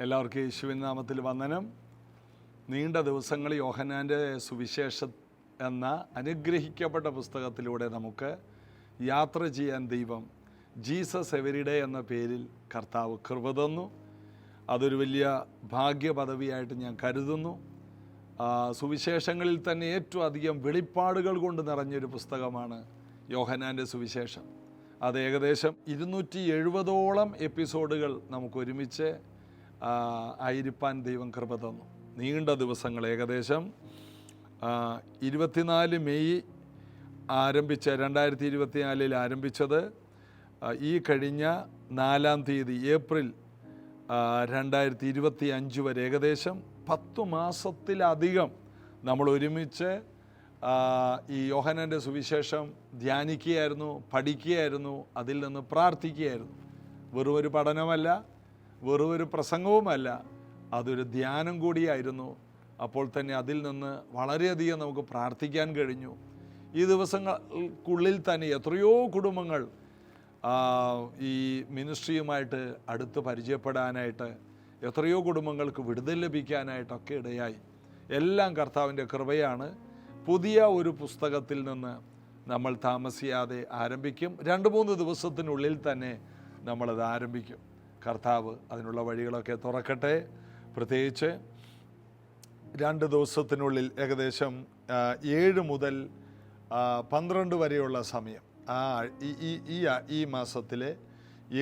എല്ലാവർക്കും യേശുവിൻ നാമത്തിൽ വന്ദനം. നീണ്ട ദിവസങ്ങൾ യോഹന്നാൻ്റെ സുവിശേഷം എന്ന അനുഗ്രഹിക്കപ്പെട്ട പുസ്തകത്തിലൂടെ നമുക്ക് യാത്ര ചെയ്യാൻ ദൈവം ജീസസ് എവരിഡേ എന്ന പേരിൽ കർത്താവ് കൃപ തന്നു. അതൊരു വലിയ ഭാഗ്യപദവിയായിട്ട് ഞാൻ കരുതുന്നു. സുവിശേഷങ്ങളിൽ തന്നെ ഏറ്റവും അധികം വെളിപ്പാടുകൾ കൊണ്ട് നിറഞ്ഞൊരു പുസ്തകമാണ് യോഹന്നാൻ്റെ സുവിശേഷം. അത് ഏകദേശം 270ഓളം എപ്പിസോഡുകൾ നമുക്ക് ഒരുമിച്ച് ആയിരിക്കാൻ ദൈവം കൃപ തന്നു. നീണ്ട ദിവസങ്ങൾ ഏകദേശം 24 മെയ് ആരംഭിച്ച 2024 ആരംഭിച്ചത് ഈ കഴിഞ്ഞ 4-ാം തീയതി ഏപ്രിൽ 2025 വരെ ഏകദേശം 10 മാസത്തിലധികം നമ്മൾ ഒരുമിച്ച് ഈ യോഹന്നാൻ്റെ സുവിശേഷം ധ്യാനിക്കുകയായിരുന്നു, പഠിക്കുകയായിരുന്നു, അതിൽ നിന്ന് പ്രാർത്ഥിക്കുകയായിരുന്നു. വെറുമൊരു പഠനമല്ല, വെറുമൊരു പ്രസംഗവുമല്ല, അതൊരു ധ്യാനം കൂടിയായിരുന്നു. അപ്പോൾ തന്നെ അതിൽ നിന്ന് വളരെയധികം നമുക്ക് പ്രാർത്ഥിക്കാൻ കഴിഞ്ഞു. ഈ ദിവസങ്ങൾക്കുള്ളിൽ തന്നെ എത്രയോ കുടുംബങ്ങൾ ഈ മിനിസ്ട്രിയുമായിട്ട് അടുത്ത് പരിചയപ്പെടാനായിട്ട്, എത്രയോ കുടുംബങ്ങൾക്ക് വിടുതൽ ലഭിക്കാനായിട്ടൊക്കെ ഇടയായി. എല്ലാം കർത്താവിൻ്റെ കൃപയാണ്. പുതിയ ഒരു പുസ്തകത്തിൽ നിന്ന് നമ്മൾ താമസിയാതെ ആരംഭിക്കും. 2-3 ദിവസത്തിനുള്ളിൽ തന്നെ നമ്മളത് ആരംഭിക്കും. കർത്താവ് അതിനുള്ള വഴികളൊക്കെ തുറക്കട്ടെ. പ്രത്യേകിച്ച് 2 ദിവസത്തിനുള്ളിൽ ഏകദേശം 7 മുതൽ 12 വരെയുള്ള സമയം, ഈ മാസത്തിലെ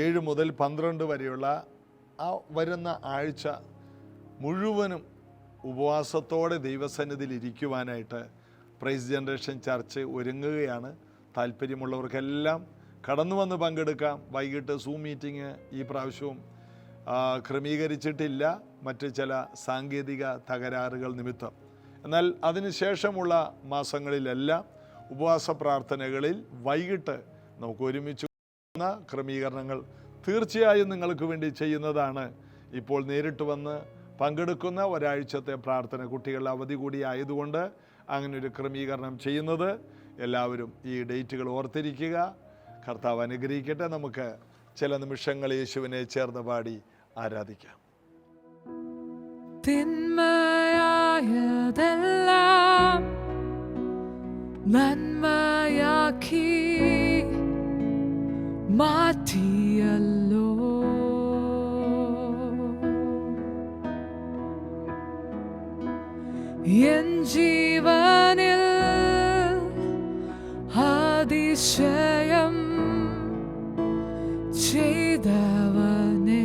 7 മുതൽ 12 വരെയുള്ള ആ വരുന്ന ആഴ്ച മുഴുവനും ഉപവാസത്തോടെ ദൈവസന്നിധിയിൽ ഇരിക്കുവാനായിട്ട് പ്രൈസ് ജനറേഷൻ ചർച്ച് ഒരുങ്ങുകയാണ്. താല്പര്യമുള്ളവർക്കെല്ലാം കടന്നു വന്ന് പങ്കെടുക്കാം. വൈകിട്ട് സൂം മീറ്റിംഗ് ഈ പ്രാവശ്യവും ക്രമീകരിച്ചിട്ടില്ല, മറ്റ് ചില സാങ്കേതിക തകരാറുകൾ നിമിത്തം. എന്നാൽ അതിനുശേഷമുള്ള മാസങ്ങളിലെല്ലാം ഉപവാസ പ്രാർത്ഥനകളിൽ വൈകിട്ട് നമുക്ക് ഒരുമിച്ച് ക്രമീകരണങ്ങൾ തീർച്ചയായും നിങ്ങൾക്ക് വേണ്ടി ചെയ്യുന്നതാണ്. ഇപ്പോൾ നേരിട്ട് വന്ന് പങ്കെടുക്കുന്ന ഒരാഴ്ചത്തെ പ്രാർത്ഥന, കുട്ടികളുടെ അവധി കൂടി ആയതുകൊണ്ട് അങ്ങനെ ഒരു ക്രമീകരണം ചെയ്യുന്നത്. എല്ലാവരും ഈ ഡേറ്റുകൾ ഓർത്തിരിക്കുക. കർത്താവ് അനുഗ്രഹിക്കട്ടെ. നമുക്ക് ചില നിമിഷങ്ങൾ യേശുവിനെ ചേർന്ന് പാടി ആരാധിക്കാം. തിന്മയായതെല്ലാം നന്മയാക്കി മാറ്റിയല്ലോ, എൻ ജീവനിൽ അതിശയം ചെയ്തവനേ,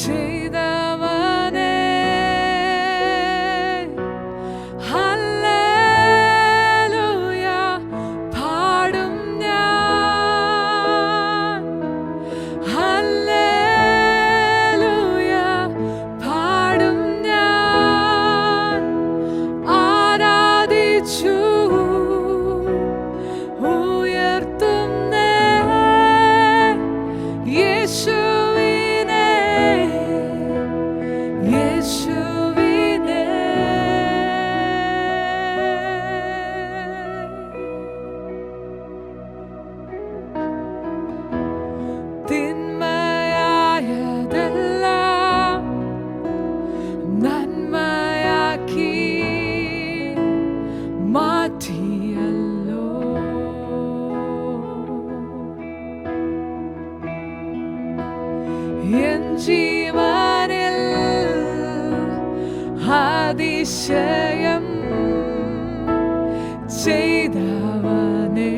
ചെയ്തവനേ, ഹല്ലേലൂയ പാടും ഞാൻ, ഹല്ലേലൂയ പാടും ഞാൻ, ആരാധിച്ചു ജീവനിൽ അതിശയം ചെയ്തവനേ,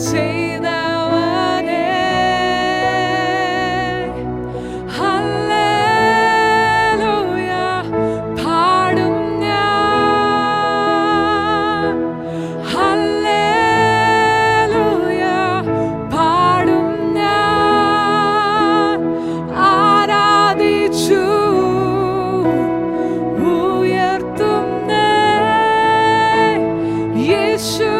ചെയ്തവനേ, ഹല്ലേലൂയ പാടും ഞാൻ, ഹല്ലേലൂയ പാടും ഞാൻ, ആരാധിച്ചു ഉയർത്തുന്നേ യേശു.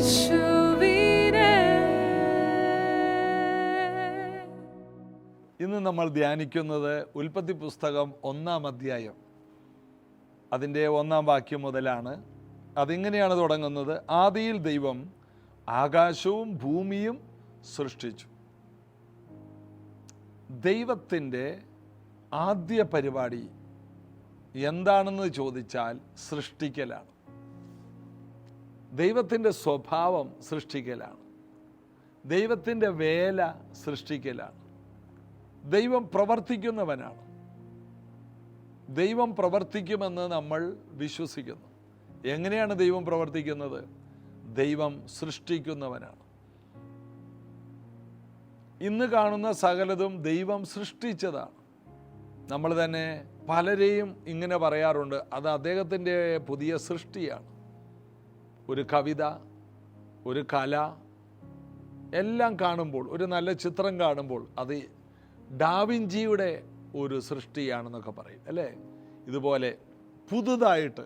യേശുവിനെ. ഇന്ന് നമ്മൾ ധ്യാനിക്കുന്നത് ഉൽപ്പത്തി പുസ്തകം 1-ാം അധ്യായം, അതിൻ്റെ 1-ാം വാക്യം മുതലാണ്. അതിങ്ങനെയാണ് തുടങ്ങുന്നത്: ആദിയിൽ ദൈവം ആകാശവും ഭൂമിയും സൃഷ്ടിച്ചു. ദൈവത്തിൻ്റെ ആദ്യ പരിപാടി എന്താണെന്ന് ചോദിച്ചാൽ സൃഷ്ടിക്കലാണ്. ദൈവത്തിൻ്റെ സ്വഭാവം സൃഷ്ടിക്കലാണ്. ദൈവത്തിൻ്റെ വേല സൃഷ്ടിക്കലാണ്. ദൈവം പ്രവർത്തിക്കുന്നവനാണ്. ദൈവം പ്രവർത്തിക്കുമെന്ന് നമ്മൾ വിശ്വസിക്കുന്നു. എങ്ങനെയാണ് ദൈവം പ്രവർത്തിക്കുന്നത്? ദൈവം സൃഷ്ടിക്കുന്നവനാണ്. ഇന്ന് കാണുന്ന സകലതും ദൈവം സൃഷ്ടിച്ചതാണ്. നമ്മൾ തന്നെ പലരെയും ഇങ്ങനെ പറയാറുണ്ട്, അത് അദ്ദേഹത്തിൻ്റെ പുതിയ സൃഷ്ടിയാണ്. ഒരു കവിത, ഒരു കല എല്ലാം കാണുമ്പോൾ, ഒരു നല്ല ചിത്രം കാണുമ്പോൾ അത് ഡാവിഞ്ചിയുടെ ഒരു സൃഷ്ടിയാണെന്നൊക്കെ പറയും, അല്ലേ? ഇതുപോലെ പുതുതായിട്ട്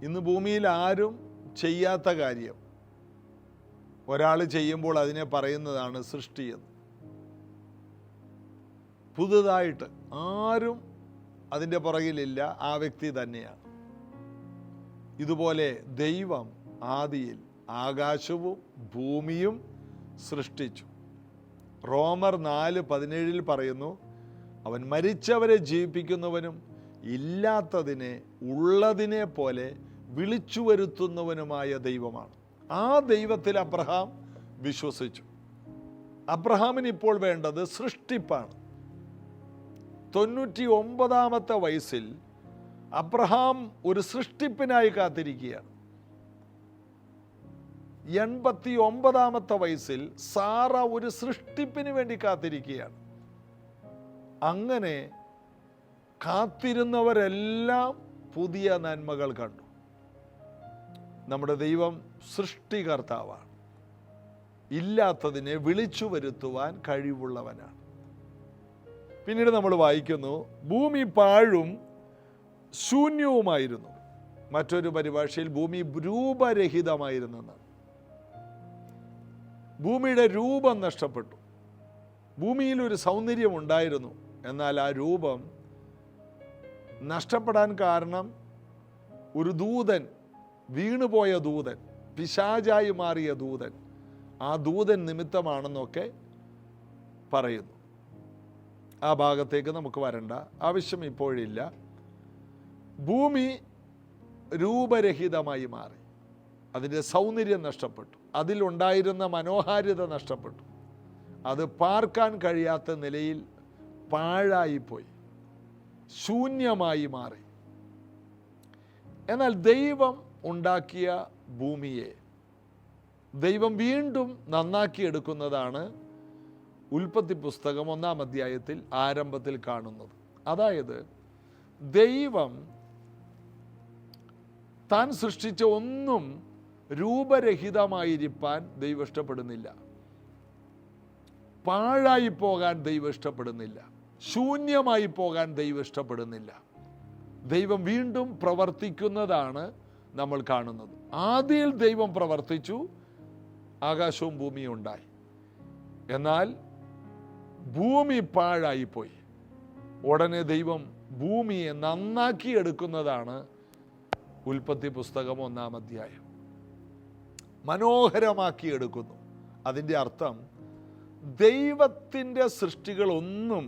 ഇന്ന് ഭൂമിയിൽ ആരും ചെയ്യാത്ത കാര്യം ഒരാൾ ചെയ്യുമ്പോൾ അതിനെ പറയുന്നതാണ് സൃഷ്ടിയെന്ന്. പുതുതായിട്ട് ആരും അതിൻ്റെ പുറകിലില്ല, ആ വ്യക്തി തന്നെയാണ്. ഇതുപോലെ ദൈവം ആദിയിൽ ആകാശവും ഭൂമിയും സൃഷ്ടിച്ചു. റോമർ 4:17 പറയുന്നു, അവൻ മരിച്ചവരെ ജീവിപ്പിക്കുന്നവനും ഇല്ലാത്തതിനെ ഉള്ളതിനെ പോലെ വിളിച്ചു വരുത്തുന്നവനുമായ ദൈവമാണ്. ആ ദൈവത്തിൽ അബ്രഹാം വിശ്വസിച്ചു. അബ്രഹാമിന് ഇപ്പോൾ വേണ്ടത് സൃഷ്ടിപ്പാണ്. 99-ാമത്തെ വയസ്സിൽ അബ്രഹാം ഒരു സൃഷ്ടിപ്പിനായി കാത്തിരിക്കുകയാണ്. 89-ാമത്തെ വയസ്സിൽ സാറ ഒരു സൃഷ്ടിപ്പിന് വേണ്ടി കാത്തിരിക്കുകയാണ്. അങ്ങനെ കാത്തിരുന്നവരെല്ലാം പുതിയ നന്മകൾ കണ്ടു. നമ്മുടെ ദൈവം സൃഷ്ടികർത്താവാണ്. ഇല്ലാത്തതിനെ വിളിച്ചു വരുത്തുവാൻ കഴിവുള്ളവനാണ്. പിന്നീട് നമ്മൾ വായിക്കുന്നു, ഭൂമി പാഴും ശൂന്യവുമായിരുന്നു. മറ്റൊരു പരിഭാഷയിൽ ഭൂമി രൂപരഹിതമായിരുന്നെന്നാണ്. ഭൂമിയുടെ രൂപം നഷ്ടപ്പെട്ടു. ഭൂമിയിൽ ഒരു സൗന്ദര്യം ഉണ്ടായിരുന്നു, എന്നാൽ ആ രൂപം നഷ്ടപ്പെടാൻ കാരണം ഒരു ദൂതൻ, വീണുപോയ ദൂതൻ, പിശാചായി മാറിയ ദൂതൻ, ആ ദൂതൻ നിമിത്തമാണെന്നൊക്കെ പറയുന്നു. ആ ഭാഗത്തേക്ക് നമുക്ക് വരണ്ട, ആവശ്യം ഇപ്പോഴില്ല. ഭൂമി രൂപരഹിതമായി മാറി. അതിൻ്റെ സൗന്ദര്യം നഷ്ടപ്പെട്ടു. അതിലുണ്ടായിരുന്ന മനോഹാരിത നഷ്ടപ്പെട്ടു. അത് പാർക്കാൻ കഴിയാത്ത നിലയിൽ പാഴായിപ്പോയി, ശൂന്യമായി മാറി. എന്നാൽ ദൈവം ഉണ്ടാക്കിയ ഭൂമിയെ ദൈവം വീണ്ടും നന്നാക്കിയെടുക്കുന്നതാണ് ഉൽപ്പത്തി പുസ്തകം 1-ാം അധ്യായത്തിൽ ആരംഭത്തിൽ കാണുന്നത്. അതായത് ദൈവം താൻ സൃഷ്ടിച്ച ഒന്നും രൂപരഹിതമായിരിക്കാൻ ദൈവം ഇഷ്ടപ്പെടുന്നില്ല. പാഴായി പോകാൻ ദൈവം ഇഷ്ടപ്പെടുന്നില്ല. ശൂന്യമായി പോകാൻ ദൈവം ഇഷ്ടപ്പെടുന്നില്ല. ദൈവം വീണ്ടും പ്രവർത്തിക്കുന്നതാണ് നമ്മൾ കാണുന്നത്. ആദിയിൽ ദൈവം പ്രവർത്തിച്ചു, ആകാശവും ഭൂമിയും ഉണ്ടായി. എന്നാൽ ഭൂമി പാഴായിപ്പോയി. ഉടനെ ദൈവം ഭൂമിയെ നന്നാക്കിയെടുക്കുന്നതാണ് ഉൽപ്പത്തി പുസ്തകം 1-ാം അധ്യായം. മനോഹരമാക്കിയെടുക്കുന്നു. അതിൻ്റെ അർത്ഥം ദൈവത്തിൻ്റെ സൃഷ്ടികളൊന്നും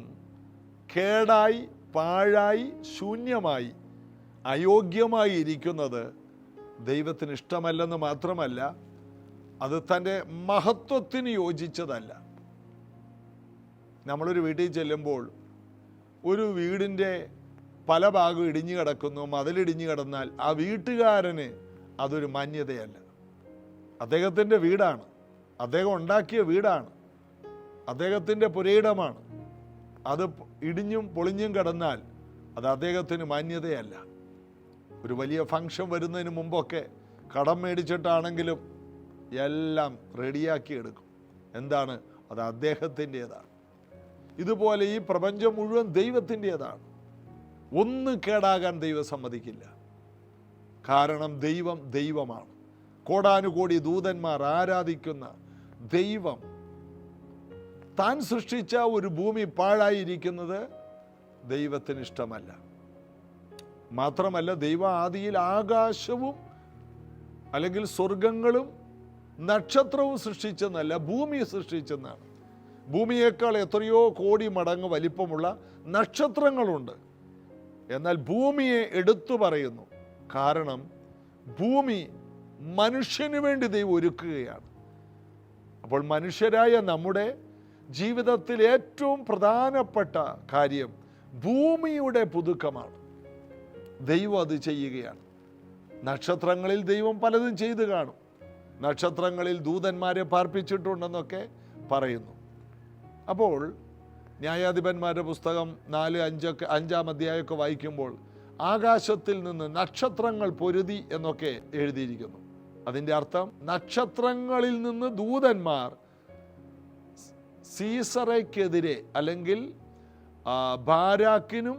കേടായി, പാഴായി, ശൂന്യമായി, അയോഗ്യമായി ഇരിക്കുന്നത് ദൈവത്തിന് ഇഷ്ടമല്ലെന്ന് മാത്രമല്ല, അത് തൻ്റെ മഹത്വത്തിന് യോജിച്ചതല്ല. നമ്മളൊരു വീട്ടിൽ ചെല്ലുമ്പോൾ ഒരു വീടിൻ്റെ പല ഭാഗവും ഇടിഞ്ഞു കിടക്കുന്നു, മതിലിടിഞ്ഞു കിടന്നാൽ ആ വീട്ടുകാരന് അതൊരു മാന്യതയല്ല. അദ്ദേഹത്തിൻ്റെ വീടാണ്, അദ്ദേഹം ഉണ്ടാക്കിയ വീടാണ്, അദ്ദേഹത്തിൻ്റെ പുരയിടമാണ്. അത് ഇടിഞ്ഞും പൊളിഞ്ഞും കിടന്നാൽ അത് അദ്ദേഹത്തിന് മാന്യതയല്ല. ഒരു വലിയ ഫംഗ്ഷൻ വരുന്നതിന് മുമ്പൊക്കെ കടം മേടിച്ചിട്ടാണെങ്കിലും എല്ലാം റെഡിയാക്കി എടുക്കും. എന്താണ്? അത് അദ്ദേഹത്തിൻ്റെതാണ്. ഇതുപോലെ ഈ പ്രപഞ്ചം മുഴുവൻ ദൈവത്തിൻ്റെതാണ്. ഒന്നും കേടാകാൻ ദൈവം സമ്മതിക്കില്ല. കാരണം ദൈവം ദൈവമാണ്. കോടാനുകോടി ദൂതന്മാർ ആരാധിക്കുന്ന ദൈവം താൻ സൃഷ്ടിച്ച ഒരു ഭൂമി പാഴായിരിക്കുന്നത് ദൈവത്തിന് ഇഷ്ടമല്ല. മാത്രമല്ല, ദൈവം ആദിയിൽ ആകാശവും അല്ലെങ്കിൽ സ്വർഗങ്ങളും നക്ഷത്രവും സൃഷ്ടിച്ചെന്നല്ല, ഭൂമി സൃഷ്ടിച്ചെന്നാണ്. ഭൂമിയേക്കാൾ എത്രയോ കോടി മടങ്ങ് വലിപ്പമുള്ള നക്ഷത്രങ്ങളുണ്ട്. എന്നാൽ ഭൂമിയെ എടുത്തു പറയുന്നു. കാരണം ഭൂമി മനുഷ്യന് വേണ്ടി ദൈവം ഒരുക്കുകയാണ്. അപ്പോൾ മനുഷ്യരായ നമ്മുടെ ജീവിതത്തിൽ ഏറ്റവും പ്രധാനപ്പെട്ട കാര്യം ഭൂമിയുടെ പുതുക്കമാണ്. ദൈവം അത് ചെയ്യുകയാണ്. നക്ഷത്രങ്ങളിൽ ദൈവം പലതും ചെയ്തു കാണും. നക്ഷത്രങ്ങളിൽ ദൂതന്മാരെ പാർപ്പിച്ചിട്ടുണ്ടെന്നൊക്കെ പറയുന്നു. അപ്പോൾ ന്യായാധിപന്മാരുടെ പുസ്തകം 4-5 അധ്യായമൊക്കെ വായിക്കുമ്പോൾ ആകാശത്തിൽ നിന്ന് നക്ഷത്രങ്ങൾ പൊരുതി എന്നൊക്കെ എഴുതിയിരിക്കുന്നു. അതിൻ്റെ അർത്ഥം നക്ഷത്രങ്ങളിൽ നിന്ന് ദൂതന്മാർ സീസറയ്ക്കെതിരെ അല്ലെങ്കിൽ ബാരാക്കിനും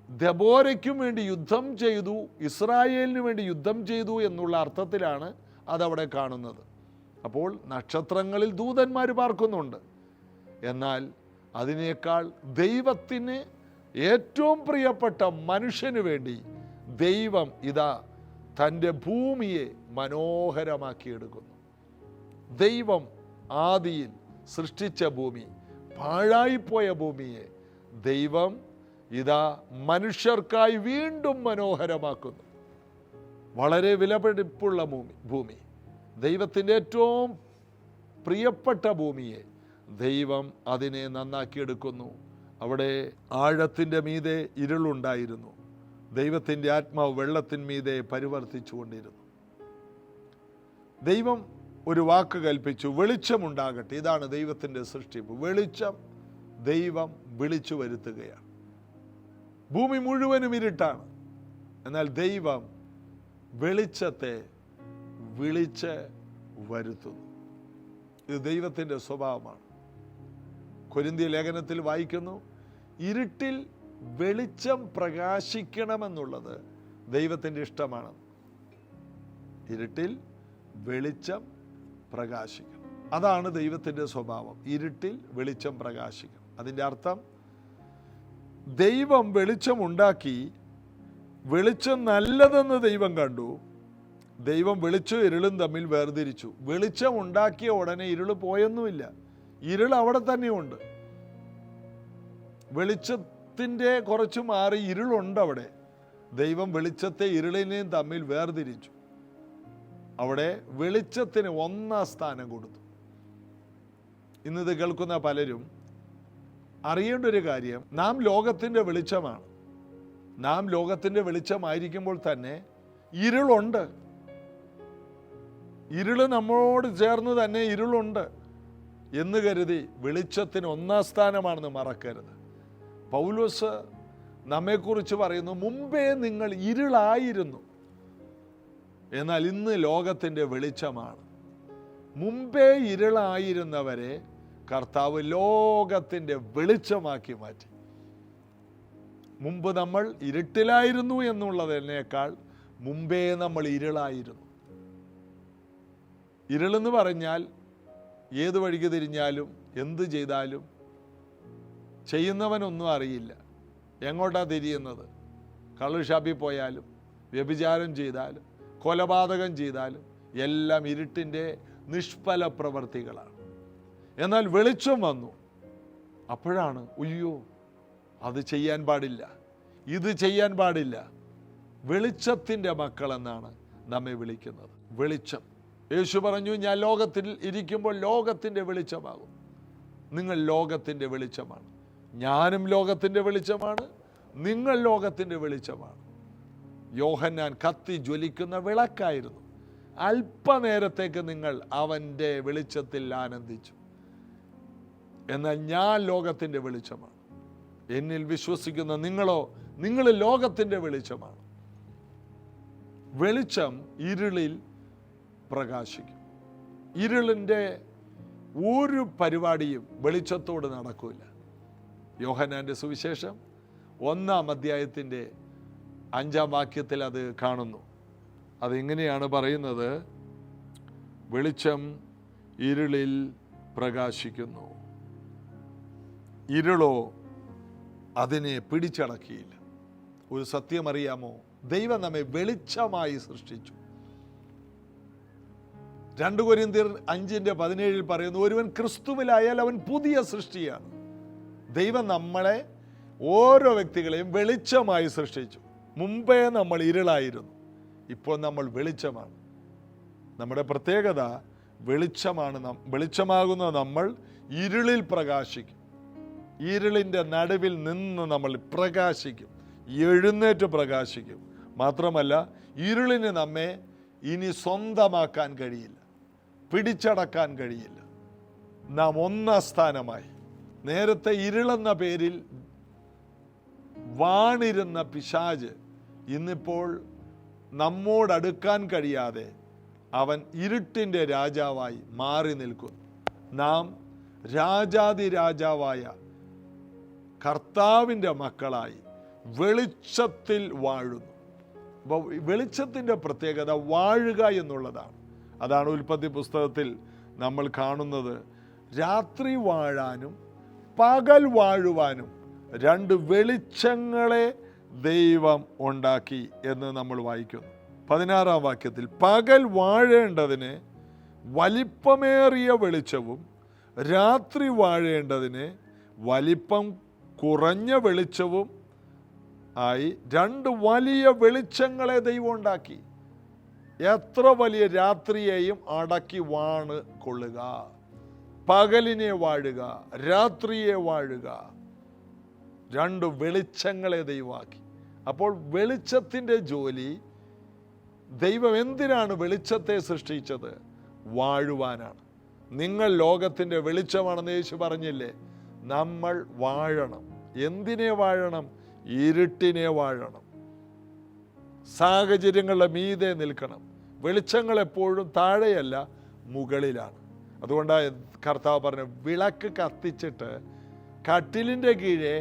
ദെബോരയ്ക്കും വേണ്ടി യുദ്ധം ചെയ്തു, ഇസ്രായേലിന് വേണ്ടി യുദ്ധം ചെയ്തു എന്നുള്ള അർത്ഥത്തിലാണ് അതവിടെ കാണുന്നത്. അപ്പോൾ നക്ഷത്രങ്ങളിൽ ദൂതന്മാർ പാർക്കുന്നുണ്ട്. എന്നാൽ അതിനേക്കാൾ ദൈവത്തിന് ഏറ്റവും പ്രിയപ്പെട്ട മനുഷ്യന് വേണ്ടി ദൈവം ഇതാ തൻ്റെ ഭൂമിയെ മനോഹരമാക്കിയെടുക്കുന്നു. ദൈവം ആദിയിൽ സൃഷ്ടിച്ച ഭൂമി, പാഴായിപ്പോയ ഭൂമിയെ ദൈവം ഇതാ മനുഷ്യർക്കായി വീണ്ടും മനോഹരമാക്കുന്നു. വളരെ വിലപിടിപ്പുള്ള ഭൂമി, ദൈവത്തിൻ്റെ ഏറ്റവും പ്രിയപ്പെട്ട ഭൂമിയെ ദൈവം അതിനെ നന്നാക്കിയെടുക്കുന്നു. അവിടെ ആഴത്തിൻ്റെ മീതെ ഇരുളുണ്ടായിരുന്നു. ദൈവത്തിൻ്റെ ആത്മാവ് വെള്ളത്തിന്മീതെ പരിവർത്തിച്ചു കൊണ്ടിരുന്നു. ദൈവം ഒരു വാക്ക് കൽപ്പിച്ചു, വെളിച്ചമുണ്ടാകട്ടെ. ഇതാണ് ദൈവത്തിൻ്റെ സൃഷ്ടിപ്പ്. വെളിച്ചം ദൈവം വിളിച്ചു വരുത്തുകയാണ്. ഭൂമി മുഴുവനും ഇരുട്ടാണ്. എന്നാൽ ദൈവം വെളിച്ചത്തെ വിളിച്ച് വരുത്തുന്നു. ഇത് ദൈവത്തിൻ്റെ സ്വഭാവമാണ്. കൊരിന്ത്യ ലേഖനത്തിൽ വായിക്കുന്നു, ഇരുട്ടിൽ വെളിച്ചം പ്രകാശിക്കണമെന്നുള്ളത് ദൈവത്തിൻ്റെ ഇഷ്ടമാണ്. ഇരുട്ടിൽ വെളിച്ചം പ്രകാശിക്കണം, അതാണ് ദൈവത്തിൻ്റെ സ്വഭാവം. ഇരുട്ടിൽ വെളിച്ചം പ്രകാശിക്കണം. അതിൻ്റെ അർത്ഥം ദൈവം വെളിച്ചമുണ്ടാക്കി, വെളിച്ചം നല്ലതെന്ന് ദൈവം കണ്ടു. ദൈവം വെളിച്ചവും ഇരുളും തമ്മിൽ വേർതിരിച്ചു. വെളിച്ചം ഉണ്ടാക്കിയ ഉടനെ ഇരുൾ പോയൊന്നുമില്ല. ഇരുൾ അവിടെ തന്നെയുണ്ട്. വെളിച്ചത്തിൻ്റെ കുറച്ച് മാറി ഇരുളുണ്ട് അവിടെ. ദൈവം വെളിച്ചത്തെ ഇരുളിനെയും തമ്മിൽ വേർതിരിച്ചു. അവിടെ വെളിച്ചത്തിന് 1-ാം സ്ഥാനം കൊടുത്തു. ഇന്നിത് കേൾക്കുന്ന പലരും അറിയേണ്ട ഒരു കാര്യം, നാം ലോകത്തിൻ്റെ വെളിച്ചമാണ്. നാം ലോകത്തിൻ്റെ വെളിച്ചമായിരിക്കുമ്പോൾ തന്നെ ഇരുളുണ്ട്. ഇരുള് നമ്മോട് ചേർന്ന് തന്നെ ഇരുളുണ്ട് എന്ന് കരുതി വെളിച്ചത്തിന് 1-ാം സ്ഥാനമാണെന്ന് മറക്കരുത്. പൗലോസ് നമ്മെക്കുറിച്ച് പറയുന്നു, മുമ്പേ നിങ്ങൾ ഇരുളായിരുന്നു, എന്നാൽ ഇന്ന് ലോകത്തിൻ്റെ വെളിച്ചമാണ്. മുമ്പേ ഇരുളായിരുന്നവരെ കർത്താവ് ലോകത്തിൻ്റെ വെളിച്ചമാക്കി മാറ്റി. മുമ്പ് നമ്മൾ ഇരുട്ടിലായിരുന്നു എന്നുള്ളതിനേക്കാൾ മുമ്പേ നമ്മൾ ഇരുളായിരുന്നു. ഇരുളെന്ന് പറഞ്ഞാൽ ഏത് വഴിക്ക് തിരിഞ്ഞാലും എന്ത് ചെയ്താലും ചെയ്യുന്നവനൊന്നും അറിയില്ല എങ്ങോട്ടാ തിരിയുന്നത്. കള്ളുഷാപ്പിൽ പോയാലും വ്യഭിചാരം ചെയ്താലും കൊലപാതകം ചെയ്താലും എല്ലാം ഇരുട്ടിൻ്റെ നിഷ്ഫല പ്രവർത്തികളാണ്. എന്നാൽ വെളിച്ചം വന്നു. അപ്പോഴാണ് അയ്യോ അത് ചെയ്യാൻ പാടില്ല, ഇത് ചെയ്യാൻ പാടില്ല. വെളിച്ചത്തിൻ്റെ മക്കളെന്നാണ് നമ്മെ വിളിക്കുന്നത്. വെളിച്ചം. യേശു പറഞ്ഞു, ഞാൻ ലോകത്തിൽ ഇരിക്കുമ്പോൾ ലോകത്തിൻ്റെ വെളിച്ചമാകും. നിങ്ങൾ ലോകത്തിൻ്റെ വെളിച്ചമാണ്. ഞാനും ലോകത്തിൻ്റെ വെളിച്ചമാണ്, നിങ്ങൾ ലോകത്തിൻ്റെ വെളിച്ചമാണ്. യോഹന്നാൻ കത്തി ജ്വലിക്കുന്ന വിളക്കായിരുന്നു. അല്പനേരത്തേക്ക് നിങ്ങൾ അവൻ്റെ വെളിച്ചത്തിൽ ആനന്ദിച്ചു. എന്നാൽ ഞാൻ ലോകത്തിൻ്റെ വെളിച്ചമാണ്. എന്നിൽ വിശ്വസിക്കുന്ന നിങ്ങളോ, നിങ്ങൾ ലോകത്തിൻ്റെ വെളിച്ചമാണ്. വെളിച്ചം ഇരുളിൽ പ്രകാശിക്കും. ഇരുളിൻ്റെ ഒരു പരിപാടിയും വെളിച്ചത്തോട് നടക്കില്ല. യോഹന്നാൻ്റെ സുവിശേഷം 1-ാം അധ്യായത്തിൻ്റെ 5-ാം വാക്യത്തിൽ അത് കാണുന്നു. അതിങ്ങനെയാണ് പറയുന്നത്, വെളിച്ചം ഇരുളിൽ പ്രകാശിക്കുന്നു, ഇരുളോ അതിനെ പിടിച്ചടക്കിയില്ല. ഒരു സത്യം അറിയാമോ? ദൈവം നമ്മെ വെളിച്ചമായി സൃഷ്ടിച്ചു. 2 കൊരിന്ത്യർ 5:17 പറയുന്നു, ഒരുവൻ ക്രിസ്തുവിലായാൽ അവൻ പുതിയ സൃഷ്ടിയാണ്. ദൈവം നമ്മളെ ഓരോ വ്യക്തികളെയും വെളിച്ചമായി സൃഷ്ടിച്ചു. മുമ്പേ നമ്മൾ ഇരുളായിരുന്നു, ഇപ്പോൾ നമ്മൾ വെളിച്ചമാണ്. നമ്മുടെ പ്രത്യേകത വെളിച്ചമാണ്. വെളിച്ചമാകുന്ന നമ്മൾ ഇരുളിൽ പ്രകാശിക്കും. ഇരുളിൻ്റെ നടുവിൽ നിന്ന് നമ്മൾ പ്രകാശിക്കും, എഴുന്നേറ്റ് പ്രകാശിക്കും. മാത്രമല്ല, ഇരുളിന് നമ്മെ ഇനി സ്വന്തമാക്കാൻ കഴിയില്ല, പിടിച്ചടക്കാൻ കഴിയില്ല. നാം ഒന്നാം സ്ഥാനമായി. നേരത്തെ ഇരുളെന്ന പേരിൽ വാണിരുന്ന പിശാച് ഇന്നിപ്പോൾ നമ്മോടടുക്കാൻ കഴിയാതെ അവൻ ഇരുട്ടിൻ്റെ രാജാവായി മാറി നിൽക്കുന്നു. നാം രാജാതിരാജാവായ കർത്താവിൻ്റെ മക്കളായി വെളിച്ചത്തിൽ വാഴുന്നു. അപ്പോൾ വെളിച്ചത്തിൻ്റെ പ്രത്യേകത വാഴുക എന്നുള്ളതാണ്. അതാണ് ഉൽപ്പത്തി പുസ്തകത്തിൽ നമ്മൾ കാണുന്നത്. രാത്രി വാഴാനും പകൽ വാഴുവാനും 2 വെളിച്ചങ്ങളെ ദൈവം ഉണ്ടാക്കി എന്ന് നമ്മൾ വായിക്കുന്നു. 16-ാം വാക്യത്തിൽ, പകൽ വാഴേണ്ടതിന് വലിപ്പമേറിയ വെളിച്ചവും രാത്രി വാഴേണ്ടതിന് വലിപ്പം കുറഞ്ഞ വെളിച്ചവും ആയി 2 വലിയ വെളിച്ചങ്ങളെ ദൈവം ഉണ്ടാക്കി. എത്ര വലിയ രാത്രിയെയും അടക്കി വാണ് കൊള്ളുക, പകലിനെ വാഴുക, രാത്രിയെ വാഴുക. 2 വെളിച്ചങ്ങളെ ദൈവമാക്കി. അപ്പോൾ വെളിച്ചത്തിൻ്റെ ജോലി, ദൈവം എന്തിനാണ് വെളിച്ചത്തെ സൃഷ്ടിച്ചത്? വാഴുവാനാണ്. നിങ്ങൾ ലോകത്തിൻ്റെ വെളിച്ചമാണെന്ന് യേശു പറഞ്ഞില്ലേ? നമ്മൾ വാഴണം. എന്തിനെ വാഴണം? ഇരുട്ടിനെ വാഴണം. സാഹചര്യങ്ങളുടെ മീതെ നിൽക്കണം. വെളിച്ചങ്ങൾ എപ്പോഴും താഴെയല്ല, മുകളിലാണ്. അതുകൊണ്ടാണ് കർത്താവ് പറഞ്ഞു, വിളക്ക് കത്തിച്ചിട്ട് കട്ടിലിൻ്റെ കീഴെ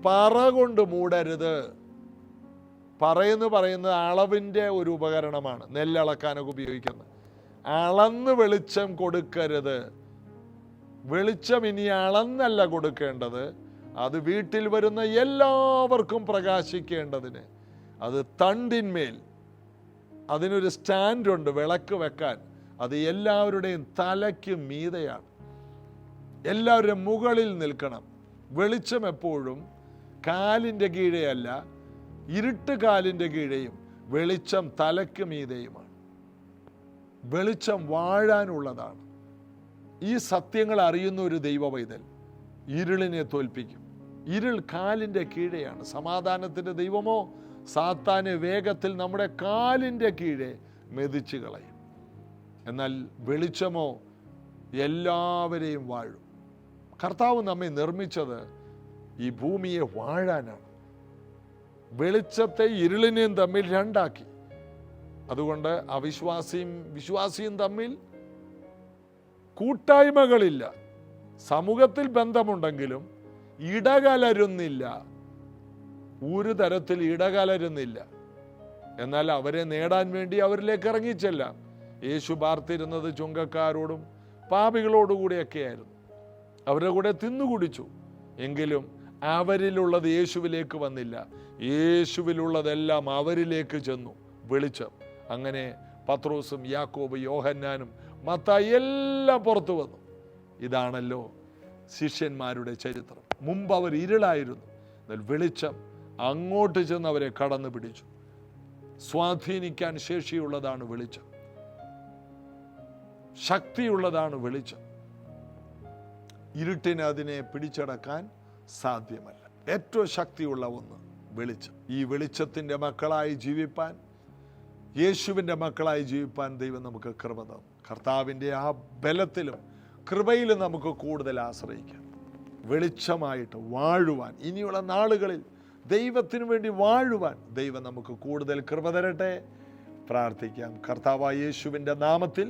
പറ കൊണ്ട് മൂടരുത്. പറയെന്ന് പറയുന്നത് അളവിൻ്റെ ഒരു ഉപകരണമാണ്, നെല്ലളക്കാനൊക്കെ ഉപയോഗിക്കുന്നത്. അളന്ന് വെളിച്ചം കൊടുക്കരുത്. വെളിച്ചം ഇനി അളന്നല്ല കൊടുക്കേണ്ടത്, അത് വീട്ടിൽ വരുന്ന എല്ലാവർക്കും പ്രകാശിക്കേണ്ടതിന്. അത് തണ്ടിന്മേൽ, അതിനൊരു സ്റ്റാൻഡുണ്ട് വിളക്ക് വെക്കാൻ. അത് എല്ലാവരുടെയും തലയ്ക്ക് മീതെയാണ്, എല്ലാവരുടെയും മുകളിൽ നിൽക്കണം. വെളിച്ചം എപ്പോഴും കാലിൻ്റെ കീഴെയല്ല, ഇരുട്ട് കാലിൻ്റെ കീഴെയും, വെളിച്ചം തലയ്ക്ക് മീതെയുമാണ്. വെളിച്ചം വാഴാനുള്ളതാണ്. ഈ സത്യങ്ങൾ അറിയുന്ന ഒരു ദൈവ പൈതൽ ഇരുളിനെ തോൽപ്പിക്കും. ഇരുൾ കാലിൻ്റെ കീഴെയാണ്. സമാധാനത്തിൻ്റെ ദൈവമോ സാത്താനെ വേഗത്തിൽ നമ്മുടെ കാലിൻ്റെ കീഴെ മെതിച്ച് കളയും. എന്നാൽ വെളിച്ചമോ എല്ലാവരെയും വാഴും. കർത്താവ് നമ്മെ നിർമ്മിച്ചത് ഈ ഭൂമിയെ വാഴാനാണ്. വെളിച്ചത്തെ ഇരുളിനെയും തമ്മിൽ 2ആക്കി. അതുകൊണ്ട് അവിശ്വാസിയും വിശ്വാസിയും തമ്മിൽ കൂട്ടായ്മകളില്ല. സമൂഹത്തിൽ ബന്ധമുണ്ടെങ്കിലും ഇടകലരുന്നില്ല. ഒരു തരത്തിൽ ഇടകലരുന്നില്ല. എന്നാൽ അവരെ നേടാൻ വേണ്ടി അവരിലേക്ക് ഇറങ്ങിച്ചെല്ലാം. യേശു പാർത്തിരുന്നത് ചുങ്കക്കാരോടും പാപികളോടുകൂടിയൊക്കെയായിരുന്നു. അവരുടെ കൂടെ തിന്നുകുടിച്ചു. എങ്കിലും അവരിലുള്ളത് യേശുവിലേക്ക് വന്നില്ല. യേശുവിലുള്ളതെല്ലാം അവരിലേക്ക് ചെന്നു, വെളിച്ചം. അങ്ങനെ പത്രോസും യാക്കോബ്, യോഹന്നാനും മത്തായി എല്ലാം പുറത്തു വന്നു. ഇതാണല്ലോ ശിഷ്യന്മാരുടെ ചരിത്രം. മുമ്പ് അവർ ഇരുളായിരുന്നു, എന്നാൽ വെളിച്ചം അങ്ങോട്ട് ചെന്ന് അവരെ കടന്നു പിടിച്ചു. സ്വാധീനിക്കാൻ ശേഷിയുള്ളതാണ് വെളിച്ചം, ശക്തിയുള്ളതാണ് വെളിച്ചം. ഇരുട്ടിന് അതിനെ പിടിച്ചടക്കാൻ സാധ്യമല്ല. ഏറ്റവും ശക്തിയുള്ള ഒന്ന് വെളിച്ചം. ഈ വെളിച്ചത്തിൻ്റെ മക്കളായി ജീവിപ്പാൻ, യേശുവിൻ്റെ മക്കളായി ജീവിപ്പാൻ ദൈവം നമുക്ക് കൃപ തന്നു. കർത്താവിൻ്റെ ആ ബലത്തിലും കൃപയിലും നമുക്ക് കൂടുതൽ ആശ്രയിക്കാം. വെളിച്ചമായിട്ട് വാഴുവാൻ, ഇനിയുള്ള നാളുകളിൽ ദൈവത്തിനു വേണ്ടി വാഴുവാൻ ദൈവം നമുക്ക് കൂടുതൽ കൃപ തരട്ടെ. പ്രാർത്ഥിക്കാം. കർത്താവായ യേശുവിൻ്റെ നാമത്തിൽ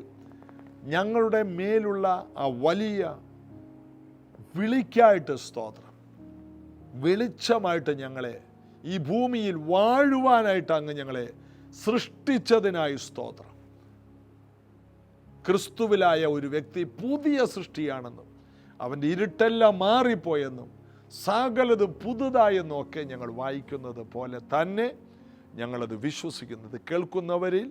ഞങ്ങളുടെ മേലുള്ള ആ വലിയ വിളിക്കായിട്ട് സ്തോത്രം. വെളിച്ചമായിട്ട് ഞങ്ങളെ ഈ ഭൂമിയിൽ വാഴുവാനായിട്ട് അങ്ങ് ഞങ്ങളെ സൃഷ്ടിച്ചതിനായി സ്തോത്രം. ക്രിസ്തുവിലായ ഒരു വ്യക്തി പുതിയ സൃഷ്ടിയാണെന്നും അവൻ്റെ ഇരുട്ടെല്ലാം മാറിപ്പോയെന്നും സകലത് പുതുതായെന്നും ഒക്കെ ഞങ്ങൾ വായിക്കുന്നത് പോലെ തന്നെ ഞങ്ങളത് വിശ്വസിക്കുന്നത് കേൾക്കുന്നവരിൽ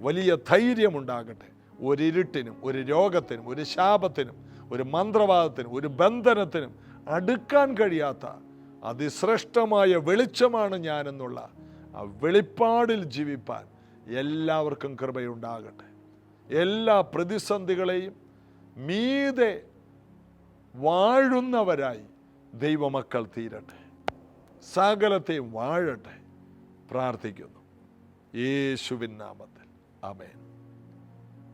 വലിയ ധൈര്യമുണ്ടാകട്ടെ. ഒരിരുട്ടിനും ഒരു രോഗത്തിനും ഒരു ശാപത്തിനും ഒരു മന്ത്രവാദത്തിനും ഒരു ബന്ധനത്തിനും അടുക്കാൻ കഴിയാത്ത അതിശ്രേഷ്ഠമായ വെളിച്ചമാണ് ഞാനെന്നുള്ള ആ വെളിപ്പാടിൽ ജീവിപ്പാൻ എല്ലാവർക്കും കൃപയുണ്ടാകട്ടെ. എല്ലാ പ്രതിസന്ധികളെയും മീതെ വാഴുന്നവരായി ദൈവമക്കൾ തീരട്ടെ. സകലത്തെയും വാഴട്ടെ പ്രാർത്ഥിക്കുന്നു യേശുവിൻ നാമത്തിൽ. ആമേൻ.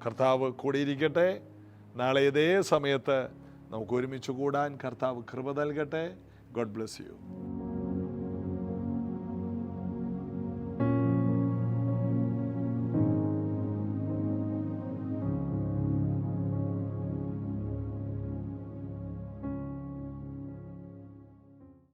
കർത്താവ് കൂടിയിരിക്കട്ടെ. നാളെ ഇതേ സമയത്ത് നമുക്ക് ഒരുമിച്ച് കൂടാൻ കർത്താവ് കൃപ നൽകട്ടെ. God bless you.